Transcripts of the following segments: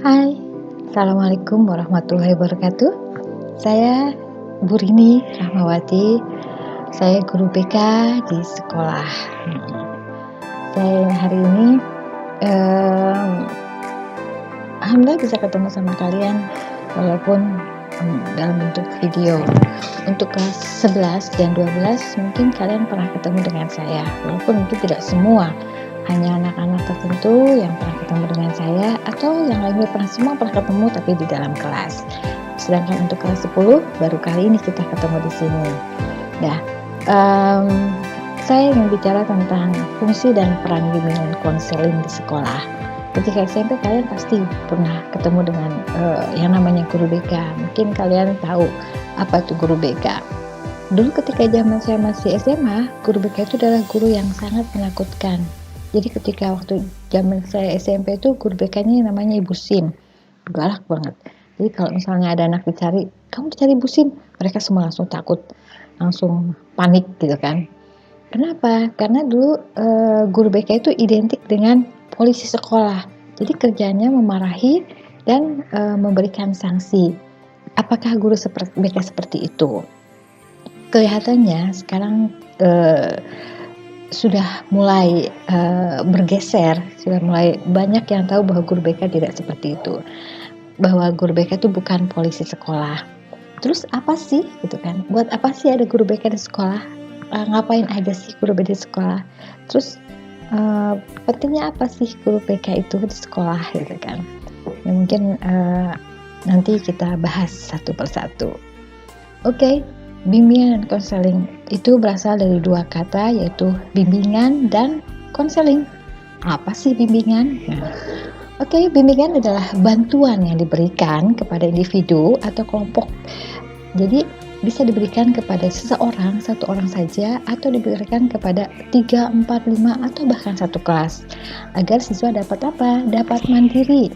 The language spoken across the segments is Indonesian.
Hai, Assalamualaikum warahmatullahi wabarakatuh. Saya Bu Rini Rahmawati, saya guru BK di sekolah. Saya hari ini alhamdulillah bisa ketemu sama kalian walaupun dalam bentuk video. Untuk kelas 11 dan 12 mungkin kalian pernah ketemu dengan saya, walaupun mungkin tidak semua, hanya anak-anak tertentu yang pernah ketemu dengan saya, atau yang lainnya semua pernah ketemu tapi di dalam kelas. Sedangkan untuk kelas 10 baru kali ini kita ketemu di sini. Nah, saya ingin bicara tentang fungsi dan peran bimbingan konseling di sekolah. Ketika SMP kalian pasti pernah ketemu dengan yang namanya guru BK. Mungkin kalian tahu apa itu guru BK. Dulu ketika zaman saya masih SMA, guru BK itu adalah guru yang sangat menakutkan. Jadi ketika waktu zaman saya SMP itu guru BK-nya namanya Ibu Sim, galak banget. Jadi kalau misalnya ada anak dicari, kamu dicari Ibu Sim, mereka semua langsung takut, langsung panik gitu kan. Kenapa? Karena dulu guru BK itu identik dengan polisi sekolah. Jadi kerjanya memarahi dan memberikan sanksi. Apakah guru BK seperti itu? Kelihatannya sekarang sudah mulai bergeser, sudah mulai banyak yang tahu bahwa guru BK tidak seperti itu, bahwa guru BK itu bukan polisi sekolah. Terus apa sih gitu kan? Buat apa sih ada guru BK di sekolah? Ngapain aja sih guru BK di sekolah? Terus pentingnya apa sih guru BK itu di sekolah gitu kan? Ya, mungkin nanti kita bahas satu persatu. Oke. Bimbingan dan konseling itu berasal dari dua kata, yaitu bimbingan dan konseling. Apa sih bimbingan? Bimbingan adalah bantuan yang diberikan kepada individu atau kelompok. Jadi bisa diberikan kepada seseorang, satu orang saja, atau diberikan kepada 3, 4, 5, atau bahkan satu kelas. Agar siswa dapat apa? Dapat mandiri.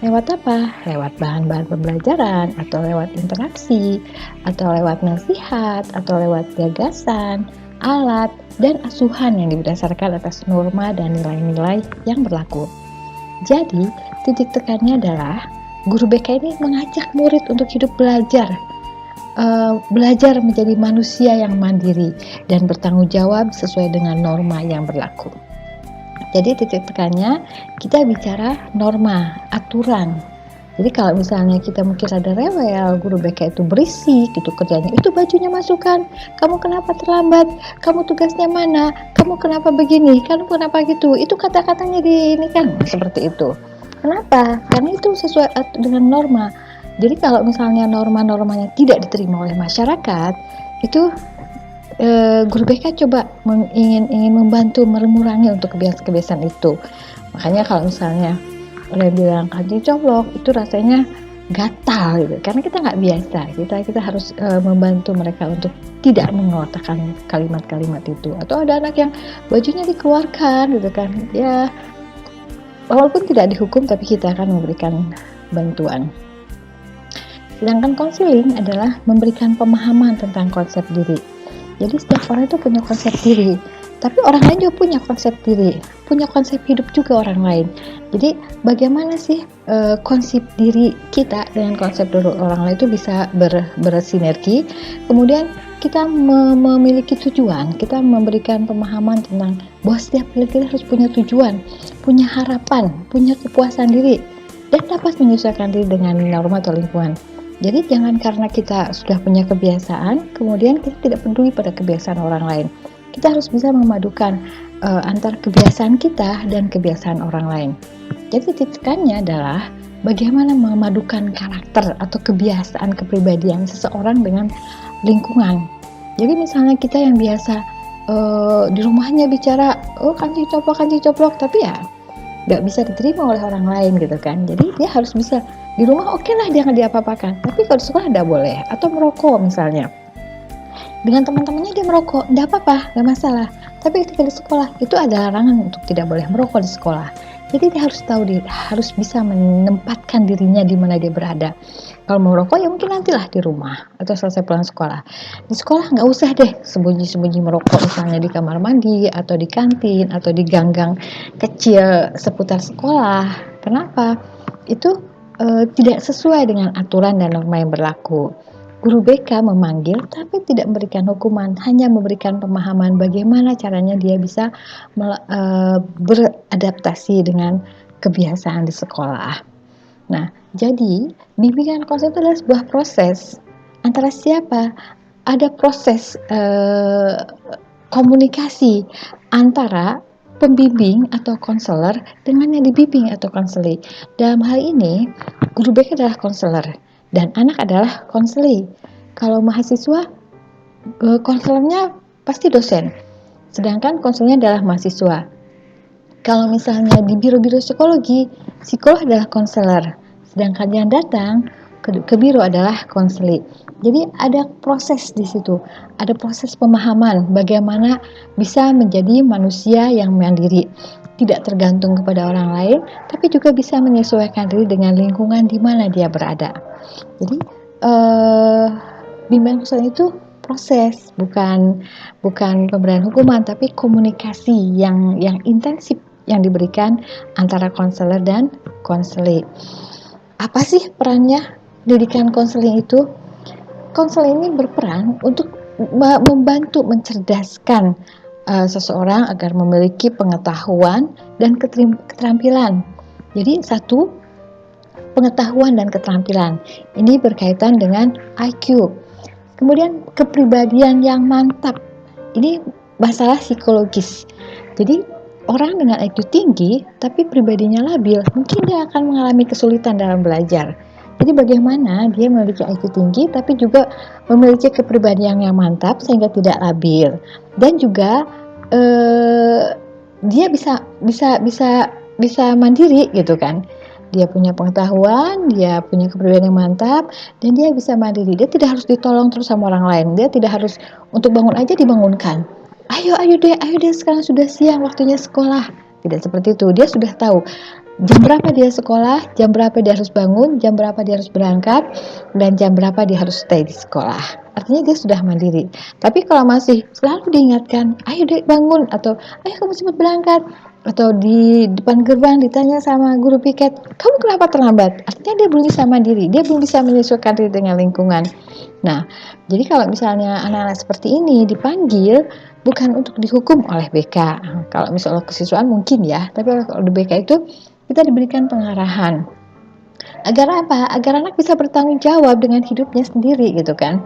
Lewat apa? Lewat bahan-bahan pembelajaran, atau lewat interaksi, atau lewat nasihat, atau lewat gagasan, alat, dan asuhan yang didasarkan atas norma dan nilai-nilai yang berlaku. Jadi, titik tekannya adalah guru BK ini mengajak murid untuk hidup belajar menjadi manusia yang mandiri dan bertanggung jawab sesuai dengan norma yang berlaku. Jadi titik tekannya kita bicara norma, aturan. Jadi kalau misalnya kita mungkin ada rewel, guru BK itu berisik gitu kerjanya, itu bajunya masukkan, kamu kenapa terlambat, kamu tugasnya mana, kamu kenapa begini, kamu kenapa gitu, itu kata-katanya di ini kan seperti itu. Kenapa? Karena itu sesuai dengan norma. Jadi kalau misalnya norma-normanya tidak diterima oleh masyarakat, itu guru BK coba ingin membantu mengurangi untuk kebiasaan-kebiasaan itu. Makanya kalau misalnya orang bilang kancing coplok, itu rasanya gatal gitu, karena kita nggak biasa. Kita harus membantu mereka untuk tidak mengatakan kalimat-kalimat itu. Atau ada anak yang bajunya dikeluarkan gitu kan, ya walaupun tidak dihukum tapi kita akan memberikan bantuan. Sedangkan konseling adalah memberikan pemahaman tentang konsep diri. Jadi setiap orang itu punya konsep diri, tapi orang lain juga punya konsep diri, punya konsep hidup juga orang lain. Jadi bagaimana sih konsep diri kita dengan konsep orang lain itu bisa bersinergi, kemudian kita memiliki tujuan, kita memberikan pemahaman tentang bahwa setiap kita harus punya tujuan, punya harapan, punya kepuasan diri, dan dapat menyesuaikan diri dengan norma atau lingkungan. Jadi jangan karena kita sudah punya kebiasaan, kemudian kita tidak peduli pada kebiasaan orang lain. Kita harus bisa memadukan antara kebiasaan kita dan kebiasaan orang lain. Jadi titikannya adalah bagaimana memadukan karakter atau kebiasaan kepribadian seseorang dengan lingkungan. Jadi misalnya kita yang biasa di rumahnya bicara, kancing coplok, tapi ya nggak bisa diterima oleh orang lain gitu kan. Jadi dia harus bisa di rumah, oke lah dia nggak diapa-apakan, tapi kalau di sekolah nggak boleh. Atau merokok misalnya, dengan teman-temannya dia merokok, nggak apa-apa, nggak masalah. Tapi ketika di sekolah itu ada larangan untuk tidak boleh merokok di sekolah. Jadi dia harus tahu, dia harus bisa menempatkan dirinya di mana dia berada. Kalau mau merokok ya mungkin nantilah di rumah atau selesai pulang sekolah. Di sekolah nggak usah deh sembunyi-sembunyi merokok, misalnya di kamar mandi atau di kantin atau di gang-gang kecil seputar sekolah. Kenapa? Itu tidak sesuai dengan aturan dan norma yang berlaku. Guru BK memanggil tapi tidak memberikan hukuman, hanya memberikan pemahaman bagaimana caranya dia bisa beradaptasi dengan kebiasaan di sekolah. Nah, jadi bimbingan konseling itu adalah sebuah proses antara siapa? Ada proses komunikasi antara pembimbing atau konselor dengan yang dibimbing atau konseling. Dalam hal ini, guru BK adalah konselor dan anak adalah konseli. Kalau mahasiswa, konselornya pasti dosen, sedangkan konselnya adalah mahasiswa. Kalau misalnya di biro-biro psikologi, psikolog adalah konselor, sedangkan yang datang ke biro adalah konseli. Jadi ada proses di situ, ada proses pemahaman bagaimana bisa menjadi manusia yang mandiri, tidak tergantung kepada orang lain, tapi juga bisa menyesuaikan diri dengan lingkungan di mana dia berada. Jadi bimbingan konseling itu proses, bukan pemberian hukuman, tapi komunikasi yang intensif yang diberikan antara konselor dan konseli. Apa sih perannya pendidikan konseling itu? Konseling ini berperan untuk membantu mencerdaskan seseorang agar memiliki pengetahuan dan keterampilan. Jadi satu, pengetahuan dan keterampilan. Ini berkaitan dengan IQ. Kemudian kepribadian yang mantap. Ini masalah psikologis. Jadi orang dengan IQ tinggi tapi pribadinya labil, mungkin dia akan mengalami kesulitan dalam belajar. Jadi bagaimana dia memiliki IQ tinggi tapi juga memiliki kepribadian yang mantap sehingga tidak labil, dan juga dia bisa mandiri gitu kan. Dia punya pengetahuan, dia punya kepribadian yang mantap, dan dia bisa mandiri. Dia tidak harus ditolong terus sama orang lain. Dia tidak harus untuk bangun aja dibangunkan. Ayo deh, sekarang sudah siang, waktunya sekolah. Tidak seperti itu. Dia sudah tahu jam berapa dia sekolah, jam berapa dia harus bangun, jam berapa dia harus berangkat, dan jam berapa dia harus stay di sekolah. Artinya dia sudah mandiri. Tapi kalau masih selalu diingatkan, ayo deh bangun, atau ayo kamu cepat berangkat, atau di depan gerbang ditanya sama guru piket, kamu kenapa terlambat? Artinya dia belum bisa mandiri, dia belum bisa menyesuaikan diri dengan lingkungan. Nah, jadi kalau misalnya anak-anak seperti ini dipanggil, bukan untuk dihukum oleh BK. Kalau misalnya kesiswaan mungkin ya, tapi kalau di BK itu kita diberikan pengarahan. Agar apa? Agar anak bisa bertanggung jawab dengan hidupnya sendiri gitu kan.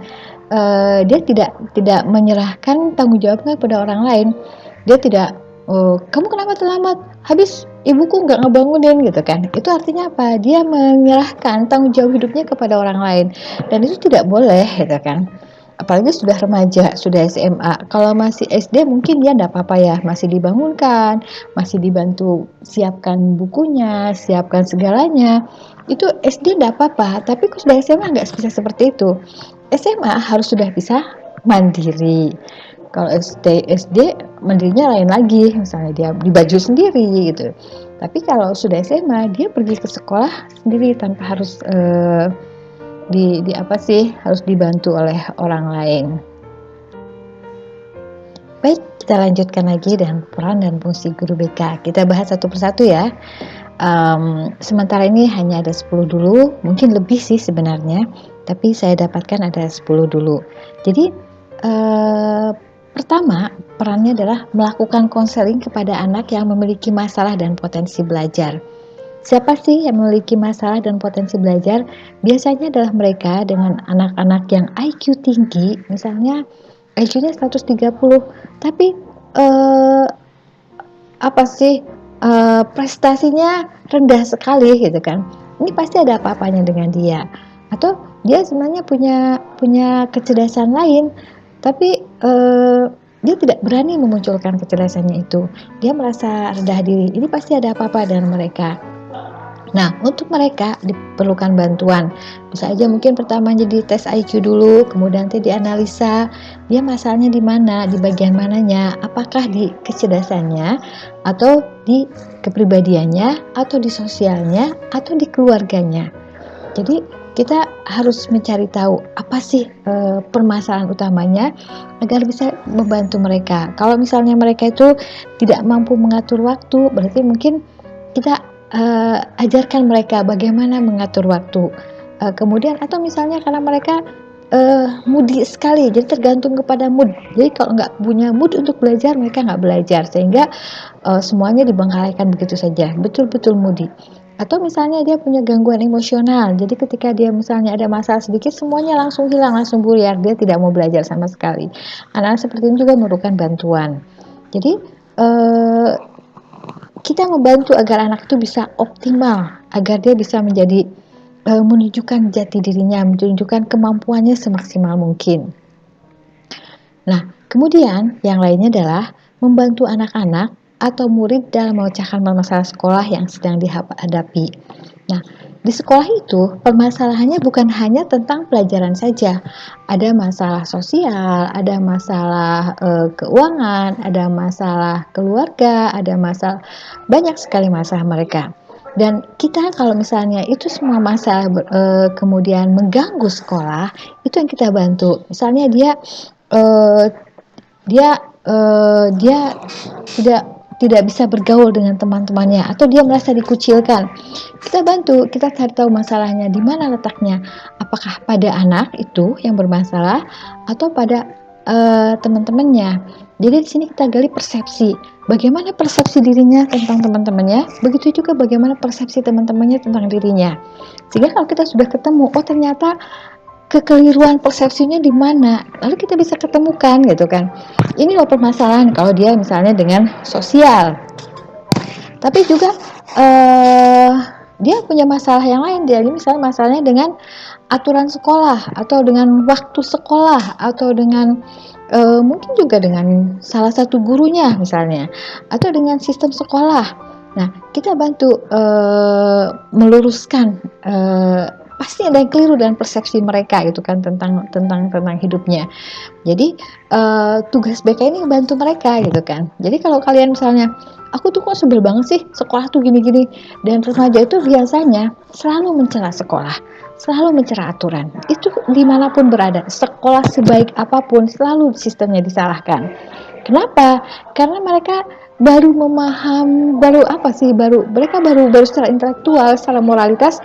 Dia tidak menyerahkan tanggung jawabnya kepada orang lain. Dia tidak, kamu kenapa terlambat? Habis ibuku nggak ngebangunin gitu kan. Itu artinya apa? Dia menyerahkan tanggung jawab hidupnya kepada orang lain, dan itu tidak boleh gitu kan. Apalagi sudah remaja, sudah SMA. Kalau masih SD mungkin dia enggak apa-apa ya, masih dibangunkan, masih dibantu siapkan bukunya, siapkan segalanya. Itu SD enggak apa-apa, tapi kalau sudah SMA enggak bisa seperti itu. SMA harus sudah bisa mandiri. Kalau SD mandirinya lain lagi, misalnya dia beli baju sendiri gitu. Tapi kalau sudah SMA, dia pergi ke sekolah sendiri tanpa harus harus dibantu oleh orang lain. Baik, kita lanjutkan lagi dengan peran dan fungsi guru BK. Kita bahas satu persatu ya. Sementara ini hanya ada 10 dulu, mungkin lebih sih sebenarnya, tapi saya dapatkan ada 10 dulu. Jadi pertama, perannya adalah melakukan konseling kepada anak yang memiliki masalah dan potensi belajar. Siapa sih yang memiliki masalah dan potensi belajar? Biasanya adalah mereka dengan anak-anak yang IQ tinggi, misalnya IQ-nya 130, tapi prestasinya rendah sekali gitu kan. Ini pasti ada apa-apanya dengan dia. Atau dia sebenarnya punya kecerdasan lain, tapi dia tidak berani memunculkan kecerdasannya itu. Dia merasa rendah diri. Ini pasti ada apa-apa dengan mereka. Nah, untuk mereka diperlukan bantuan. Bisa aja mungkin pertama jadi tes IQ dulu, kemudian nanti dianalisa dia masalahnya di mana, di bagian mananya, apakah di kecerdasannya, atau di kepribadiannya, atau di sosialnya, atau di keluarganya. Jadi kita harus mencari tahu apa sih permasalahan utamanya agar bisa membantu mereka. Kalau misalnya mereka itu tidak mampu mengatur waktu, berarti mungkin kita ajarkan mereka bagaimana mengatur waktu. Kemudian atau misalnya karena mereka moody sekali, jadi tergantung kepada mood. Jadi kalau nggak punya mood untuk belajar, mereka nggak belajar, sehingga semuanya dibengkalaikan begitu saja, betul-betul moody. Atau misalnya dia punya gangguan emosional, jadi ketika dia misalnya ada masalah sedikit, semuanya langsung hilang, langsung buyar, dia tidak mau belajar sama sekali. Anak-anak seperti ini juga memerlukan bantuan. Jadi kita membantu agar anak itu bisa optimal, agar dia bisa menjadi menunjukkan jati dirinya, menunjukkan kemampuannya semaksimal mungkin. Nah, kemudian yang lainnya adalah membantu anak-anak atau murid dalam memecahkan masalah sekolah yang sedang dihadapi. Nah, di sekolah itu permasalahannya bukan hanya tentang pelajaran saja. Ada masalah sosial, ada masalah keuangan, ada masalah keluarga, ada masalah, banyak sekali masalah mereka. Dan kita kalau misalnya itu semua masalah kemudian mengganggu sekolah, itu yang kita bantu. Misalnya dia eh, dia dia tidak bisa bergaul dengan teman-temannya, atau dia merasa dikucilkan, kita bantu, kita cari tahu masalahnya di mana letaknya, apakah pada anak itu yang bermasalah atau pada teman-temannya. Jadi di sini kita gali persepsi, bagaimana persepsi dirinya tentang teman-temannya, begitu juga bagaimana persepsi teman-temannya tentang dirinya. Sehingga kalau kita sudah ketemu, oh ternyata kekeliruan persepsinya di mana, lalu kita bisa ketemukan gitu kan. Ini loh permasalahan kalau dia misalnya dengan sosial, tapi juga dia punya masalah yang lain. Dia misalnya masalahnya dengan aturan sekolah, atau dengan waktu sekolah, atau dengan mungkin juga dengan salah satu gurunya misalnya, atau dengan sistem sekolah. Nah, kita bantu meluruskan, pasti ada yang keliru dengan persepsi mereka gitu kan tentang hidupnya. Jadi tugas BK ini membantu mereka gitu kan. Jadi kalau kalian misalnya, aku tuh kok sebel banget sih sekolah tuh gini-gini, dan remaja itu biasanya selalu mencela sekolah, selalu mencela aturan. Itu dimanapun berada, sekolah sebaik apapun selalu sistemnya disalahkan. Kenapa? Karena mereka baru mereka baru secara intelektual, secara moralitas,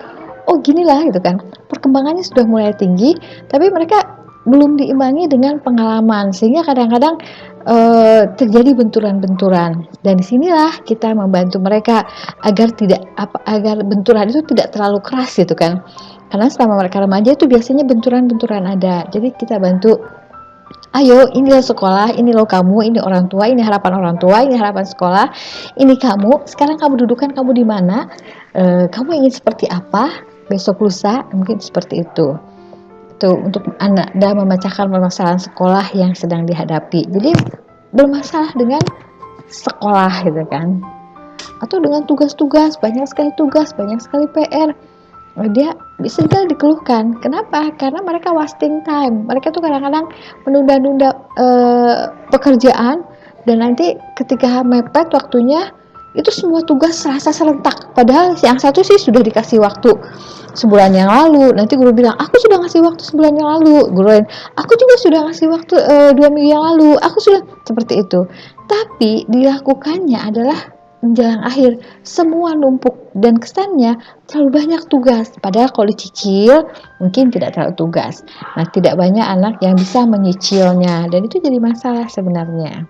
oh ginilah gitu kan, perkembangannya sudah mulai tinggi, tapi mereka belum diimbangi dengan pengalaman, sehingga kadang-kadang terjadi benturan-benturan. Dan disinilah kita membantu mereka agar benturan itu tidak terlalu keras gitu kan, karena selama mereka remaja itu biasanya benturan-benturan ada. Jadi kita bantu, ayo ini loh sekolah, ini loh kamu, ini orang tua, ini harapan orang tua, ini harapan sekolah, ini kamu, sekarang kamu dudukan kamu di mana, kamu ingin seperti apa besok lusa, mungkin seperti itu. Itu untuk anak dalam memecahkan permasalahan sekolah yang sedang dihadapi. Jadi bermasalah dengan sekolah gitu kan, atau dengan tugas-tugas, banyak sekali tugas, banyak sekali PR, dia bisa dikeluhkan. Kenapa? Karena mereka wasting time. Mereka tuh kadang-kadang menunda-nunda pekerjaan, dan nanti ketika mepet waktunya, itu semua tugas serasa serentak. Padahal yang satu sih sudah dikasih waktu sebulan yang lalu. Nanti guru bilang, aku sudah ngasih waktu sebulan yang lalu. Guru lain, aku juga sudah ngasih waktu 2 minggu yang lalu. Aku sudah, seperti itu. Tapi dilakukannya adalah menjelang akhir, semua numpuk dan kesannya terlalu banyak tugas. Padahal kalau dicicil mungkin tidak terlalu tugas. Nah, tidak banyak anak yang bisa menyicilnya, dan itu jadi masalah sebenarnya.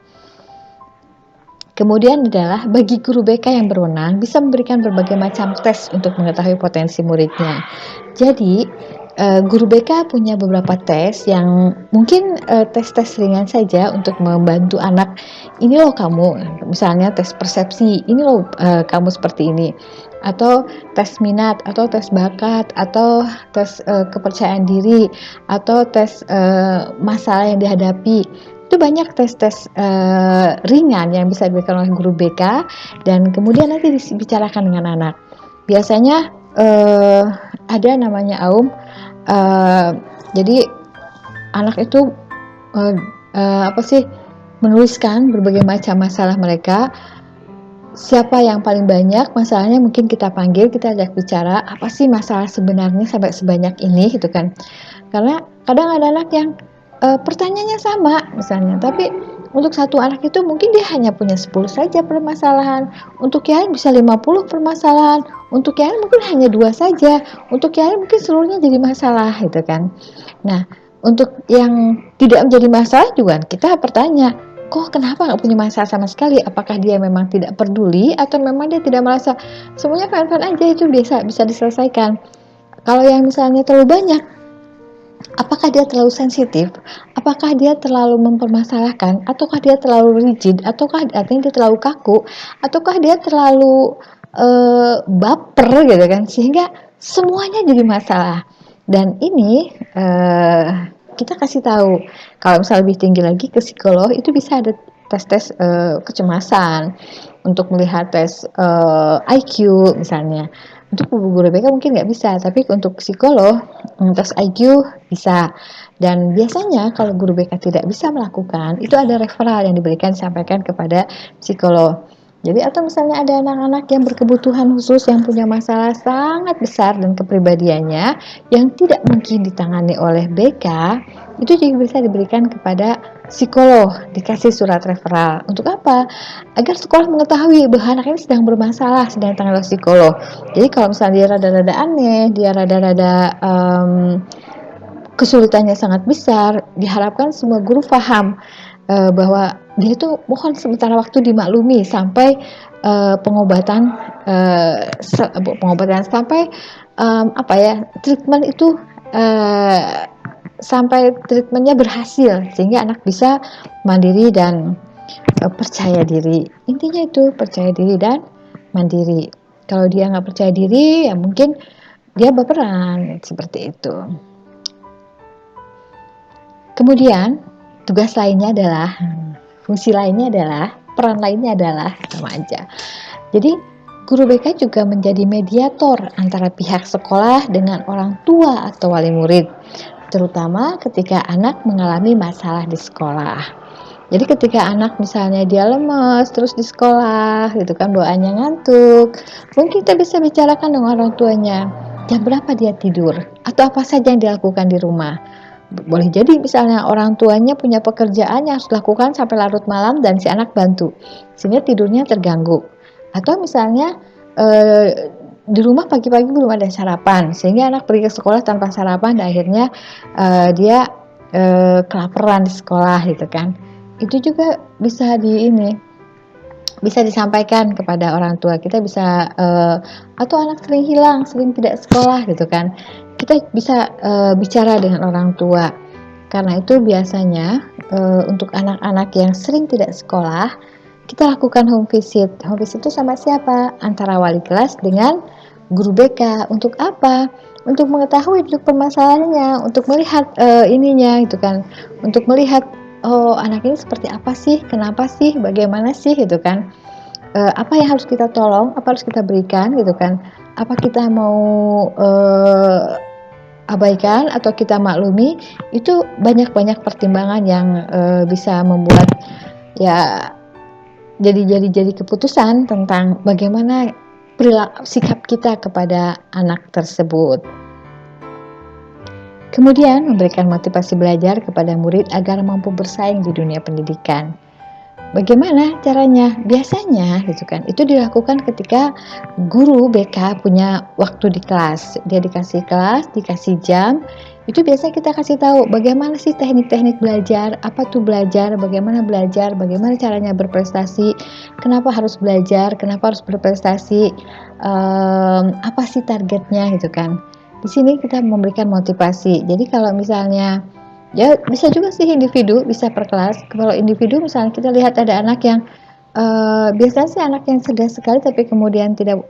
Kemudian adalah bagi guru BK yang berwenang bisa memberikan berbagai macam tes untuk mengetahui potensi muridnya. Jadi guru BK punya beberapa tes yang mungkin tes-tes ringan saja untuk membantu anak. Ini loh kamu, misalnya tes persepsi, ini loh kamu seperti ini, atau tes minat, atau tes bakat, atau tes kepercayaan diri, atau tes masalah yang dihadapi. Itu banyak tes-tes ringan yang bisa diberikan oleh guru BK, dan kemudian nanti dibicarakan dengan anak. Biasanya ada namanya AUM. Jadi anak itu menuliskan berbagai macam masalah mereka. Siapa yang paling banyak masalahnya, mungkin kita panggil, kita ajak bicara, apa sih masalah sebenarnya sampai sebanyak ini gitu kan. Karena kadang ada anak yang pertanyaannya sama misalnya, tapi Untuk satu anak itu mungkin dia hanya punya 10 saja permasalahan, untuk yang lain bisa 50 permasalahan, untuk yang lain mungkin hanya 2 saja, untuk yang lain mungkin seluruhnya jadi masalah gitu kan. Nah, untuk yang tidak menjadi masalah juga kita bertanya, kok kenapa nggak punya masalah sama sekali? Apakah dia memang tidak peduli atau memang dia tidak merasa semuanya fine-fine aja, itu bisa diselesaikan. Kalau yang misalnya terlalu banyak, apakah dia terlalu sensitif? Apakah dia terlalu mempermasalahkan? Ataukah dia terlalu rigid? Ataukah artinya dia terlalu kaku? Ataukah dia terlalu baper gitu kan? Sehingga semuanya jadi masalah. Dan ini kita kasih tahu, kalau misalnya lebih tinggi lagi ke psikolog, itu bisa ada tes-tes kecemasan, untuk melihat tes IQ misalnya. Untuk guru BK mungkin nggak bisa, tapi untuk psikolog tes IQ bisa. Dan biasanya kalau guru BK tidak bisa melakukan, itu ada referral yang diberikan disampaikan kepada psikolog. Jadi atau misalnya ada anak-anak yang berkebutuhan khusus yang punya masalah sangat besar dan kepribadiannya yang tidak mungkin ditangani oleh BK, itu juga bisa diberikan kepada psikolog, dikasih surat referral. Untuk apa? Agar sekolah mengetahui bahwa anak ini sedang bermasalah, sedang ditangani oleh psikolog. Jadi kalau misalnya dia rada-rada aneh, dia rada-rada kesulitannya sangat besar, diharapkan semua guru paham bahwa dia itu mohon sementara waktu dimaklumi sampai pengobatan sampai treatment itu sampai treatmentnya berhasil sehingga anak bisa mandiri dan percaya diri. Intinya itu percaya diri dan mandiri. Kalau dia nggak percaya diri, ya mungkin dia baperan seperti itu. Kemudian tugas lainnya adalah, fungsi lainnya adalah, peran lainnya adalah sama aja. Jadi guru BK juga menjadi mediator antara pihak sekolah dengan orang tua atau wali murid, terutama ketika anak mengalami masalah di sekolah. Jadi ketika anak misalnya dia lemes terus di sekolah gitu kan, bawaannya ngantuk, mungkin kita bisa bicarakan dengan orang tuanya, jam berapa dia tidur atau apa saja yang dilakukan di rumah. Boleh jadi misalnya orang tuanya punya pekerjaan yang harus dilakukan sampai larut malam dan si anak bantu, sehingga tidurnya terganggu. Atau misalnya di rumah pagi-pagi belum ada sarapan, sehingga anak pergi ke sekolah tanpa sarapan dan akhirnya dia kelaparan di sekolah gitu kan. Itu juga bisa bisa disampaikan kepada orang tua. Kita bisa atau anak sering hilang, sering tidak sekolah gitu kan, kita bisa bicara dengan orang tua. Karena itu biasanya untuk anak-anak yang sering tidak sekolah, kita lakukan home visit. Home visit itu sama siapa? Antara wali kelas dengan guru BK. Untuk apa? Untuk mengetahui duduk permasalahannya, untuk melihat ininya gitu kan, untuk melihat oh anak ini seperti apa sih, kenapa sih, bagaimana sih gitu kan, apa yang harus kita tolong, apa harus kita berikan gitu kan, apa kita mau abaikan atau kita maklumi. Itu banyak pertimbangan yang bisa membuat ya jadi keputusan tentang bagaimana sikap kita kepada anak tersebut. Kemudian memberikan motivasi belajar kepada murid agar mampu bersaing di dunia pendidikan. Bagaimana caranya? Biasanya gitu kan, itu dilakukan ketika guru BK punya waktu di kelas. Dia dikasih kelas, dikasih jam, itu biasanya kita kasih tahu bagaimana sih teknik-teknik belajar, apa tuh belajar, bagaimana caranya berprestasi, kenapa harus belajar, kenapa harus berprestasi, apa sih targetnya gitu kan. Di sini kita memberikan motivasi. Jadi kalau misalnya ya bisa juga sih individu, bisa per kelas. Kalau individu misalnya kita lihat ada anak yang biasanya sih anak yang cerdas sekali tapi kemudian tidak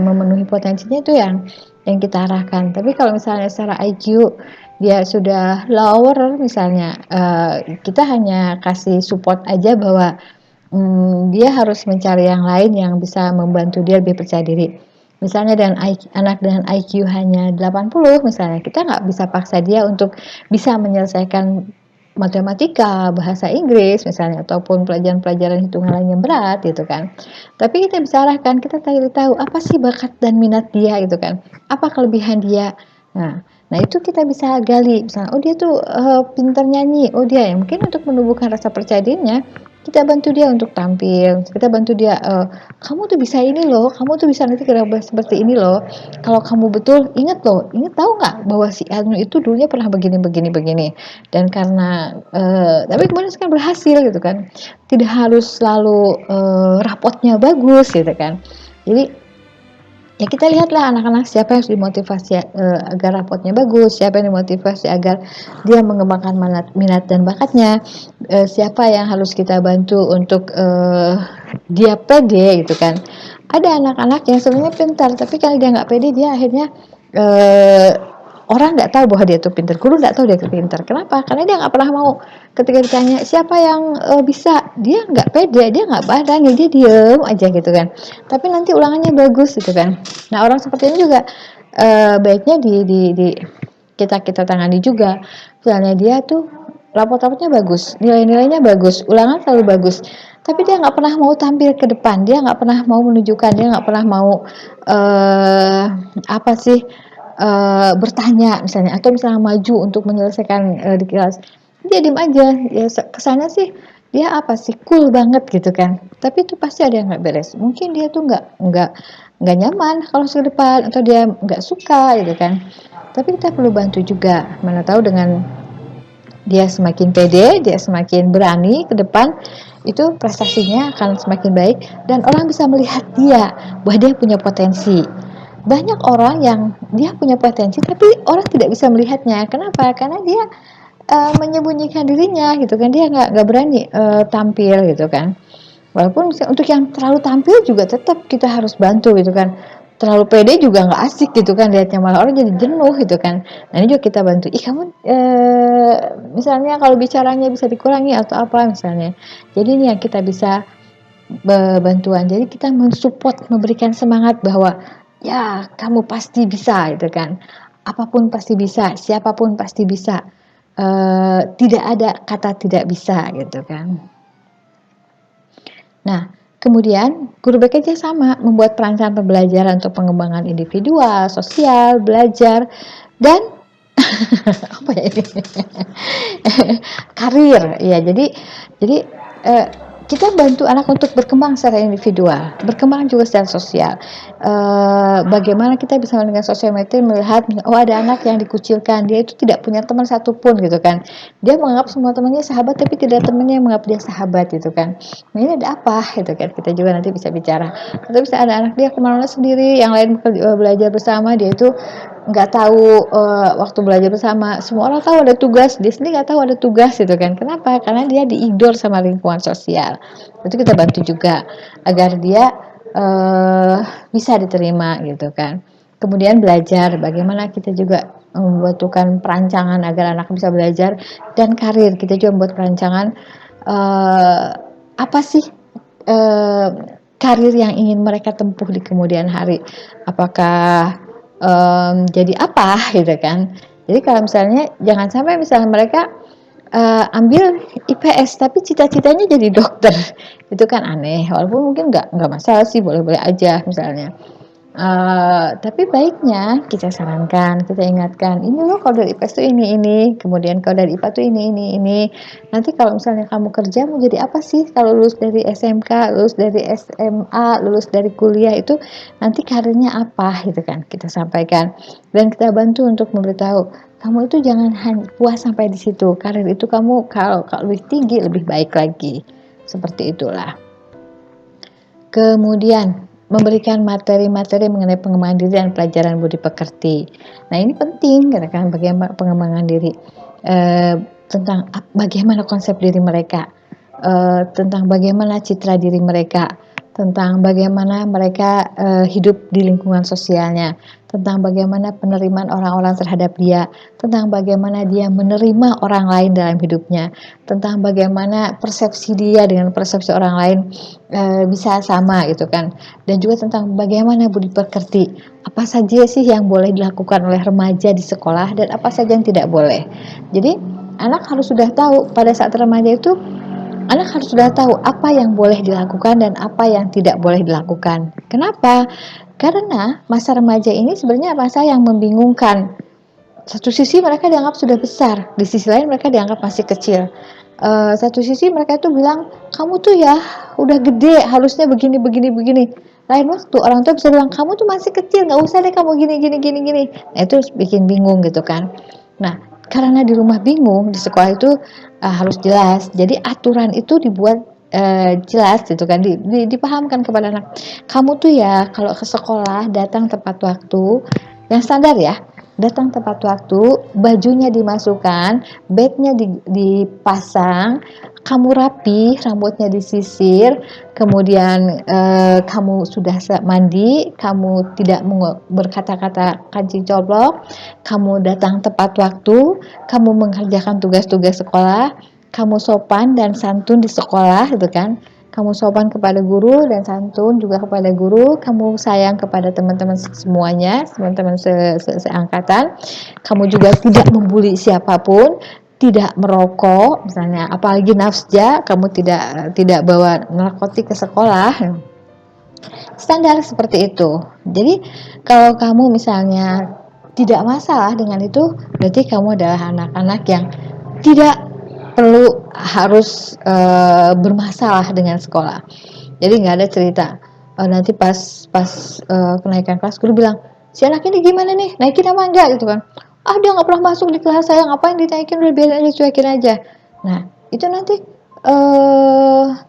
memenuhi potensinya, itu yang kita arahkan. Tapi kalau misalnya secara IQ dia sudah lower misalnya, kita hanya kasih support aja bahwa dia harus mencari yang lain yang bisa membantu dia lebih percaya diri. Misalnya anak dengan IQ hanya 80 misalnya, kita nggak bisa paksa dia untuk bisa menyelesaikan matematika, bahasa Inggris misalnya, ataupun pelajaran-pelajaran hitungan lain yang berat gitu kan. Tapi kita bisa arahkan, kita cari tahu apa sih bakat dan minat dia gitu kan, apa kelebihan dia, Nah itu kita bisa gali, misalnya, oh dia tuh pintar nyanyi, oh dia ya mungkin untuk menumbuhkan rasa percaya dirinya, kita bantu dia untuk tampil, kita bantu dia, kamu tuh bisa ini loh, kamu tuh bisa nanti seperti ini loh, kalau kamu betul, ingat loh, ingat tahu nggak bahwa si Anu itu dulunya pernah begini begini begini, dan karena tapi kemudian sekarang berhasil gitu kan, tidak harus selalu rapotnya bagus gitu kan, jadi ya kita lihatlah anak-anak siapa yang harus dimotivasi agar rapotnya bagus, siapa yang dimotivasi agar dia mengembangkan minat dan bakatnya, siapa yang harus kita bantu untuk dia pede gitu kan. Ada anak-anak yang sebenarnya pintar, tapi kalau dia nggak pede dia akhirnya eh, orang nggak tahu bahwa dia tuh pintar, guru nggak tahu dia tuh pintar. Kenapa? Karena dia nggak pernah mau, ketika ditanya siapa yang bisa, dia nggak pede, dia nggak berani, dia diem aja gitu kan. Tapi nanti ulangannya bagus gitu kan. Nah orang seperti ini juga baiknya di kita tangani juga. Misalnya dia tuh rapot-rapotnya bagus, nilai-nilainya bagus, ulangan selalu bagus. Tapi dia nggak pernah mau tampil ke depan, dia nggak pernah mau menunjukkan, dia nggak pernah mau apa sih bertanya misalnya, atau misalnya maju untuk menyelesaikan di kelas. Dia diem aja, ya kesannya sih dia apa sih cool banget gitu kan. Tapi itu pasti ada yang nggak beres. Mungkin dia tuh nggak nyaman kalau ke depan, atau dia nggak suka gitu kan. Tapi kita perlu bantu juga. Mana tahu dengan dia semakin pede, dia semakin berani ke depan, itu prestasinya akan semakin baik dan orang bisa melihat dia bahwa dia punya potensi. Banyak orang yang dia punya potensi tapi orang tidak bisa melihatnya. Kenapa? Karena dia menyembunyikan dirinya gitu kan, dia nggak berani tampil gitu kan. Walaupun untuk yang terlalu tampil juga tetap kita harus bantu gitu kan. Terlalu pede juga nggak asik gitu kan, lihatnya malah orang jadi jenuh gitu kan. Nah ini juga kita bantu. Ih kamu misalnya kalau bicaranya bisa dikurangi atau apa misalnya. Jadi ini yang kita bisa bantuan. Jadi kita mensupport, memberikan semangat bahwa ya kamu pasti bisa gitu kan. Apapun pasti bisa, siapapun pasti bisa. Tidak ada kata tidak bisa gitu kan. Nah, kemudian guru BK sama membuat perancangan pembelajaran untuk pengembangan individual, sosial, belajar, dan apa ya ini? Karir. Ya, jadi eh, kita bantu anak untuk berkembang secara individual, berkembang juga secara sosial. Bagaimana kita bisa dengan sosial media melihat, oh ada anak yang dikucilkan, dia itu tidak punya teman satupun gitu kan. Dia menganggap semua temannya sahabat, tapi tidak temannya yang menganggap dia sahabat gitu kan. Nah ini ada apa gitu kan, kita juga nanti bisa bicara. Atau bisa ada anak dia kemana-mana sendiri, yang lain belajar bersama, dia itu nggak tahu waktu belajar bersama, semua orang tahu ada tugas, dia sendiri nggak tahu ada tugas gitu kan. Kenapa? Karena dia diigdor sama lingkungan sosial. Itu kita bantu juga agar dia bisa diterima gitu kan. Kemudian belajar, bagaimana kita juga membutuhkan perancangan agar anak bisa belajar, dan karir kita juga membuat perancangan apa sih eh, karir yang ingin mereka tempuh di kemudian hari, apakah jadi apa gitu kan. Jadi kalau misalnya jangan sampai misalnya mereka ambil IPS tapi cita-citanya jadi dokter, itu kan aneh. Walaupun mungkin nggak masalah sih, boleh-boleh aja misalnya. Tapi baiknya kita sarankan, kita ingatkan, ini loh kalau dari IPS tuh ini, kemudian kalau dari IPA tuh ini. Nanti kalau misalnya kamu kerja mau jadi apa sih? Kalau lulus dari SMK, lulus dari SMA, lulus dari kuliah itu nanti karirnya apa gitu kan? Kita sampaikan dan kita bantu untuk memberitahu, kamu itu jangan puas sampai di situ. Karir itu kamu kalau lebih tinggi lebih baik lagi. Seperti itulah. Kemudian memberikan materi-materi mengenai pengembangan diri dan pelajaran budi pekerti. Nah ini penting kan, bagaimana pengembangan diri, tentang bagaimana konsep diri mereka, tentang bagaimana citra diri mereka, tentang bagaimana mereka hidup di lingkungan sosialnya, tentang bagaimana penerimaan orang-orang terhadap dia, tentang bagaimana dia menerima orang lain dalam hidupnya, tentang bagaimana persepsi dia dengan persepsi orang lain bisa sama gitu kan, dan juga tentang bagaimana budi pekerti, apa saja sih yang boleh dilakukan oleh remaja di sekolah dan apa saja yang tidak boleh. Jadi anak harus sudah tahu pada saat remaja itu, anak harus sudah tahu apa yang boleh dilakukan dan apa yang tidak boleh dilakukan. Kenapa? Karena masa remaja ini sebenarnya masa yang membingungkan. Satu sisi mereka dianggap sudah besar, di sisi lain mereka dianggap masih kecil. Satu sisi mereka itu bilang, kamu tuh ya udah gede, harusnya begini begini begini. Lain waktu orang tua bisa bilang, kamu tuh masih kecil, nggak usah deh kamu gini gini gini gini. Nah itu bikin bingung gitu kan. Nah karena di rumah bingung, di sekolah itu harus jelas. Jadi aturan itu dibuat jelas gitu kan, dipahamkan kepada anak. Kamu tuh ya kalau ke sekolah datang tepat waktu, yang standar ya, datang tepat waktu, bajunya dimasukkan, bednya dipasang, kamu rapi, rambutnya disisir, kemudian kamu sudah mandi, kamu tidak berkata-kata kancing colok, kamu datang tepat waktu, kamu mengerjakan tugas-tugas sekolah, kamu sopan dan santun di sekolah gitu kan. Kamu sopan kepada guru dan santun juga kepada guru, kamu sayang kepada teman-teman semuanya, teman-teman seangkatan, kamu juga tidak membuli siapapun, tidak merokok misalnya, apalagi nafsja, kamu tidak bawa narkotik ke sekolah. Standar seperti itu. Jadi kalau kamu misalnya tidak masalah dengan itu, berarti kamu adalah anak-anak yang tidak perlu harus bermasalah dengan sekolah. Jadi nggak ada cerita nanti pas pas kenaikan kelas guru bilang, si anak ini gimana nih, naikin apa enggak gitu kan. Ah dia nggak pernah masuk di kelas saya, ngapain dinaikin, udah biarin aja, cuekin aja. Nah itu nanti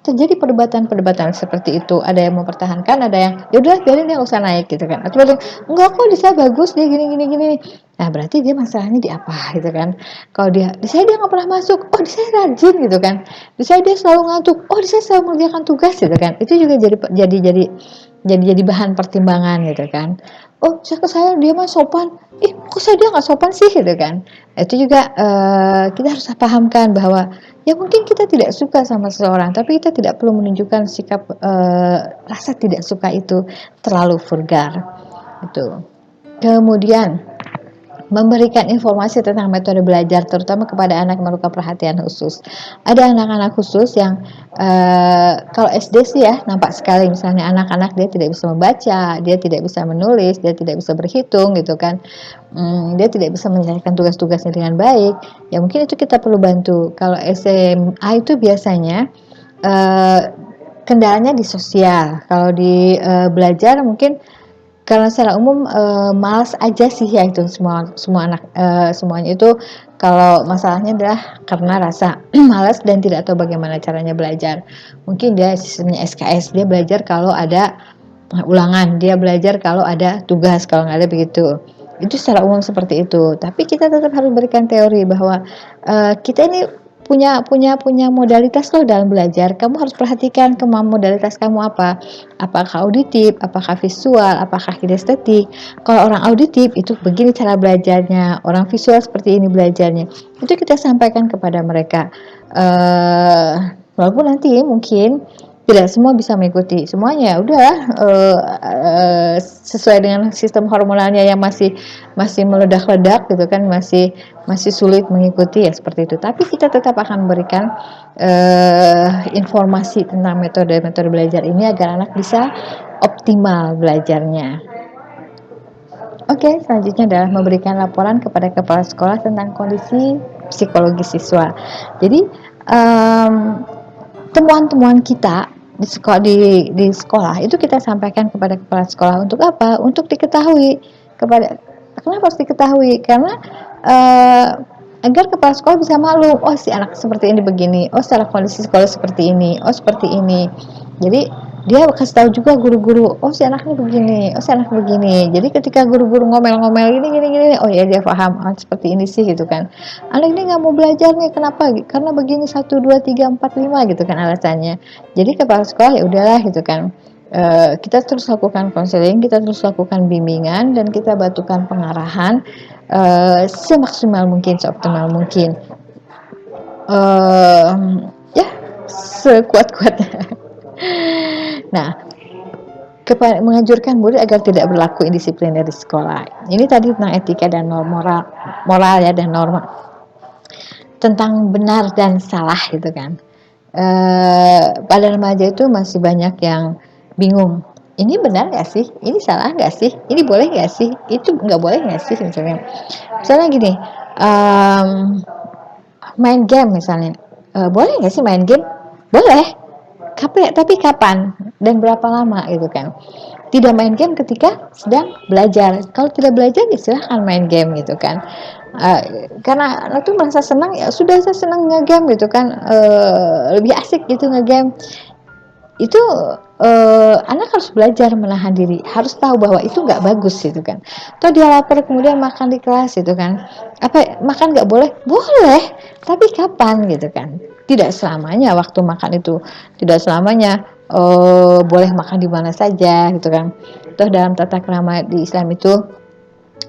terjadi perdebatan-perdebatan seperti itu. Ada yang mempertahankan, ada yang ya udah biarin dia nggak usah naik gitu kan. Atau ada yang enggak kok di saya bagus, dia gini gini gini. Nah berarti dia masalahnya di apa gitu kan. Kalau di saya dia nggak pernah masuk, oh di saya rajin gitu kan. Di saya dia selalu ngantuk, oh di saya selalu mengerjakan tugas gitu kan. Itu juga jadi bahan pertimbangan gitu kan. Oh saya dia mah sopan, kok saya dia nggak sopan sih gitu kan. Itu juga kita harus pahamkan bahwa ya mungkin kita tidak suka sama seseorang, tapi kita tidak perlu menunjukkan sikap rasa tidak suka itu terlalu vulgar. Itu. Kemudian memberikan informasi tentang metode belajar, terutama kepada anak yang memerlukan perhatian khusus. Ada anak-anak khusus yang kalau SD sih ya nampak sekali, misalnya anak-anak dia tidak bisa membaca, dia tidak bisa menulis, dia tidak bisa berhitung gitu kan, dia tidak bisa menyelesaikan tugas-tugasnya dengan baik. Ya mungkin itu kita perlu bantu. Kalau SMA itu biasanya kendalanya di sosial. Kalau di belajar mungkin karena secara umum malas aja sih ya, itu semua anak semuanya itu kalau masalahnya adalah karena rasa malas dan tidak tahu bagaimana caranya belajar. Mungkin dia sistemnya SKS, dia belajar kalau ada ulangan, dia belajar kalau ada tugas, kalau nggak ada begitu. Itu secara umum seperti itu. Tapi kita tetap harus berikan teori bahwa kita ini punya modalitas loh dalam belajar. Kamu harus perhatikan kemampuan modalitas kamu apa. Apakah auditif, apakah visual, apakah kinestetik. Kalau orang auditif itu begini cara belajarnya, orang visual seperti ini belajarnya. Itu kita sampaikan kepada mereka. Walaupun nanti mungkin tidak semua bisa mengikuti semuanya, udah sesuai dengan sistem hormonalnya yang masih meledak-ledak gitu kan, masih sulit mengikuti ya seperti itu. Tapi kita tetap akan memberikan informasi tentang metode-metode belajar ini agar anak bisa optimal belajarnya. Oke, selanjutnya adalah memberikan laporan kepada kepala sekolah tentang kondisi psikologi siswa. Jadi temuan-temuan kita di sekolah itu kita sampaikan kepada kepala sekolah untuk apa? Untuk diketahui. Kenapa harus diketahui? Karena agar kepala sekolah bisa maklum, oh si anak seperti ini begini, oh secara kondisi sekolah seperti ini, oh seperti ini. Jadi dia kasih tahu juga guru-guru, oh si anaknya begini, oh si anak begini. Jadi ketika guru-guru ngomel-ngomel gini, oh ya dia paham, seperti ini sih gitu kan. Anak ini nggak mau belajar nih, kenapa? Karena begini 1, 2, 3, 4, 5 gitu kan alasannya. Jadi kepala sekolah ya udahlah gitu kan. Kita terus lakukan konseling, kita terus lakukan bimbingan, dan kita bantukan pengarahan semaksimal mungkin, seoptimal mungkin. Ya sekuat-kuatnya. Nah, menganjurkan murid agar tidak berlaku indisipliner di sekolah. Ini tadi tentang etika dan moral ya, dan norma tentang benar dan salah gitu kan. Pada remaja itu masih banyak yang bingung. ini benar nggak sih? Ini salah nggak sih? Ini boleh nggak sih? Itu nggak boleh nggak sih misalnya? Misalnya gini, main game misalnya, boleh nggak sih main game? Boleh, tapi kapan dan berapa lama gitu kan? Tidak main game ketika sedang belajar. Kalau tidak belajar ya silahkan main game gitu kan. Karena anak tuh merasa senang, ya sudah saya senang nge-game gitu kan, lebih asik gitu nge-game. Itu anak harus belajar menahan diri, harus tahu bahwa itu nggak bagus gitu kan. Atau dia lapar kemudian makan di kelas gitu kan, apa makan nggak boleh? Boleh, tapi kapan gitu kan. Tidak selamanya waktu makan itu, tidak selamanya boleh makan di mana saja gitu kan. Toh dalam tata krama di Islam itu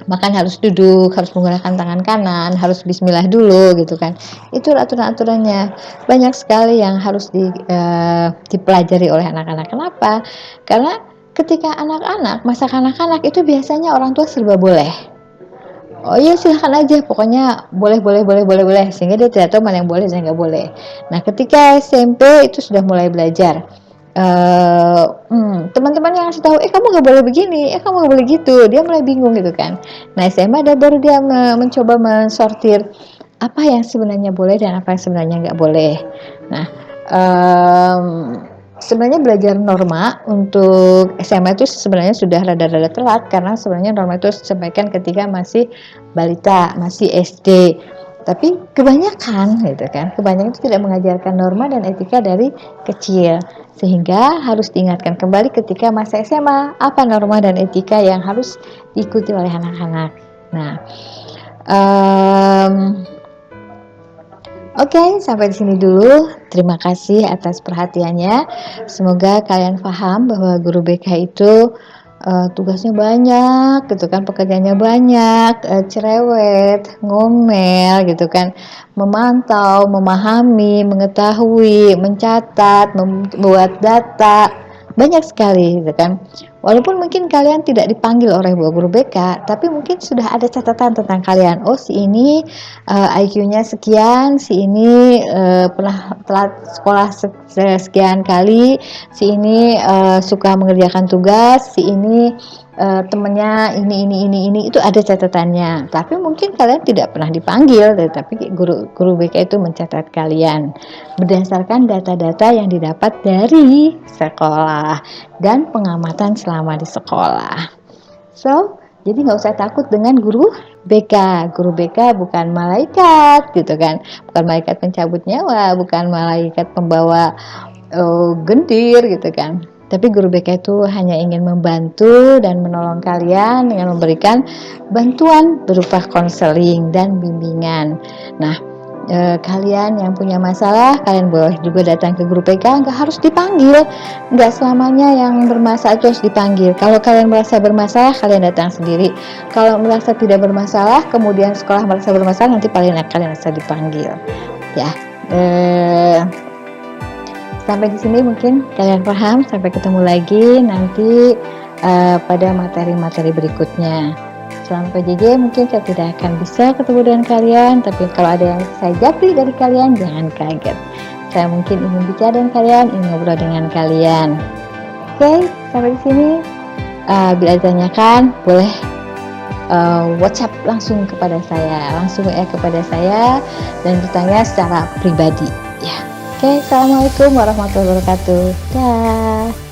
makan harus duduk, harus menggunakan tangan kanan, harus bismillah dulu gitu kan. Itu aturan-aturannya. Banyak sekali yang harus dipelajari oleh anak-anak. Kenapa? Karena ketika anak-anak, masa kanak-kanak itu biasanya orang tua serba boleh. Oh iya silahkan aja, pokoknya boleh, sehingga dia tidak tahu mana yang boleh dan nggak boleh. Nah ketika SMP itu sudah mulai belajar, teman-teman yang ngasih tahu, kamu nggak boleh begini, kamu nggak boleh gitu, dia mulai bingung gitu kan. Nah SMA baru dia mencoba mensortir apa yang sebenarnya boleh dan apa yang sebenarnya nggak boleh. Nah sebenarnya belajar norma untuk SMA itu sebenarnya sudah rada-rada telat, karena sebenarnya norma itu disampaikan ketika masih balita, masih SD. Tapi kebanyakan gitu kan, kebanyakan itu tidak mengajarkan norma dan etika dari kecil, sehingga harus diingatkan kembali ketika masa SMA apa norma dan etika yang harus diikuti oleh anak-anak. Nah, Oke, sampai di sini dulu. Terima kasih atas perhatiannya. Semoga kalian paham bahwa guru BK itu tugasnya banyak, gitu kan, pekerjaannya banyak, cerewet, ngomel, gitu kan, memantau, memahami, mengetahui, mencatat, membuat data, banyak sekali, gitu kan. Walaupun mungkin kalian tidak dipanggil oleh guru BK, tapi mungkin sudah ada catatan tentang kalian. Oh, si ini IQ-nya sekian, si ini pernah telat sekolah sekian kali, si ini suka mengerjakan tugas, si ini temennya ini, itu ada catatannya. Tapi mungkin kalian tidak pernah dipanggil, tapi guru BK itu mencatat kalian berdasarkan data-data yang didapat dari sekolah dan pengamatan selama di sekolah. So, jadi nggak usah takut dengan guru BK. Guru BK bukan malaikat gitu kan, bukan malaikat pencabut nyawa, bukan malaikat pembawa gendir gitu kan. Tapi guru BK itu hanya ingin membantu dan menolong kalian dengan memberikan bantuan berupa konseling dan bimbingan. Nah, kalian yang punya masalah, kalian boleh juga datang ke guru BK, nggak harus dipanggil, nggak selamanya yang bermasalah itu harus dipanggil. Kalau kalian merasa bermasalah, kalian datang sendiri. Kalau merasa tidak bermasalah, kemudian sekolah merasa bermasalah, nanti kalian bisa dipanggil. Ya, sampai di sini mungkin kalian paham. Sampai ketemu lagi nanti pada materi-materi berikutnya. Selama PJJ mungkin saya tidak akan bisa ketemu dengan kalian, tapi kalau ada yang saya japri dari kalian, jangan kaget. Saya mungkin ingin bicara dengan kalian, ingin ngobrol dengan kalian. Oke, sampai di sini. Bila ditanyakan, boleh WhatsApp langsung kepada saya, langsung kepada saya, dan bertanya secara pribadi. Ya. Oke, assalamualaikum warahmatullahi wabarakatuh. Dah.